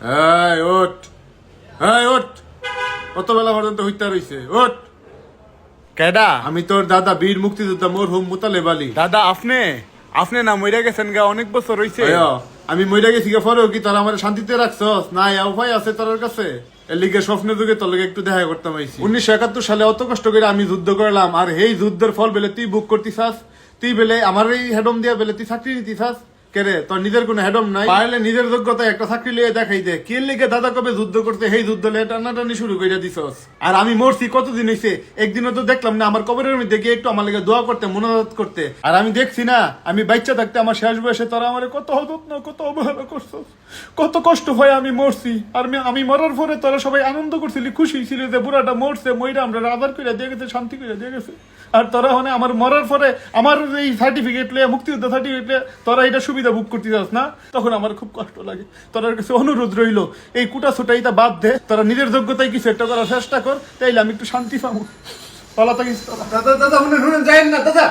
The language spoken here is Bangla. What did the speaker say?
এই ওঠ, এই ওঠ, কত বেলা পর্যন্ত হইতে রইছে? ওঠ। কেডা? আমি তোর দাদা বীর মুক্তিযোদ্ধা মরহুম মুতালেব আলী। দাদা আপনি আপনি না মইরা গেছেন গা, অনেক বছর হইছে। আমি মইরা গেছি গে, পরেও কি তোরা আমার শান্তিতে রাখছস? না উপায় আছে তোর কাছে? এর লিগে স্বপ্নের যুগে তোর লগে একটু দেখা করতাম আইছি। 1971 সালে অত কষ্ট করে আমি যুদ্ধ করলাম, আর এই যুদ্ধের ফল বেলে তুই বুক করতিছাস? তুই বেলে আমার এই হেডম দিয়া বেলে তুই চাকরি নিতিছাস? কেরে তোর নিজের কোনো হেডম নাই? পারলে নিজের যোগ্যতায় একটা চাকরি লিয়ে দেখাই দে। কি লিগে দাদা কবে যুদ্ধ করতে সেই যুদ্ধ লিয়ে টানাটানি শুরু করে দিছস। আর আমি মরছি কতদিন হইছে, একদিনও তো দেখলাম না আমার কবরের মধ্যে গিয়ে একটু আমার লেগে দোয়া করতে, মোনাজাত করতে। আর আমি দেখছি না, আমি বাচ্চা থাকতে আমার শেষ বয়সে তোরা আমার কত যত্ন, কত অবহেলা করছস, কত কষ্ট হয় আমি মরছি। আর আমি মরার পরে তোরা সবাই আনন্দ করছিলি, খুশি ছিল যে বুড়াটা মরছে, মইরা আমরা আবার করে দিয়ে গেছে, শান্তি করে দিয়ে গেছে। আর তোরা হনে আমার মরার পরে আমার এই সার্টিফিকেট লিয়ে, মুক্তিযুদ্ধ সার্টিফিকেট লিয়ে তোরা এটা সুবিধা বুক করতে যাস না, তখন আমার খুব কষ্ট লাগে। তোর কাছে অনুরোধ রইল, এই কুটা ছুটাইটা বাদ দে, তোরা নিজের যোগ্যতায় কিছু একটা করার চেষ্টা কর, তাইলে আমি একটু শান্তি পাবো। পালা থাকিস তোরা। দাদা দাদা শুনেন শুনেন, যাইেন না দাদা।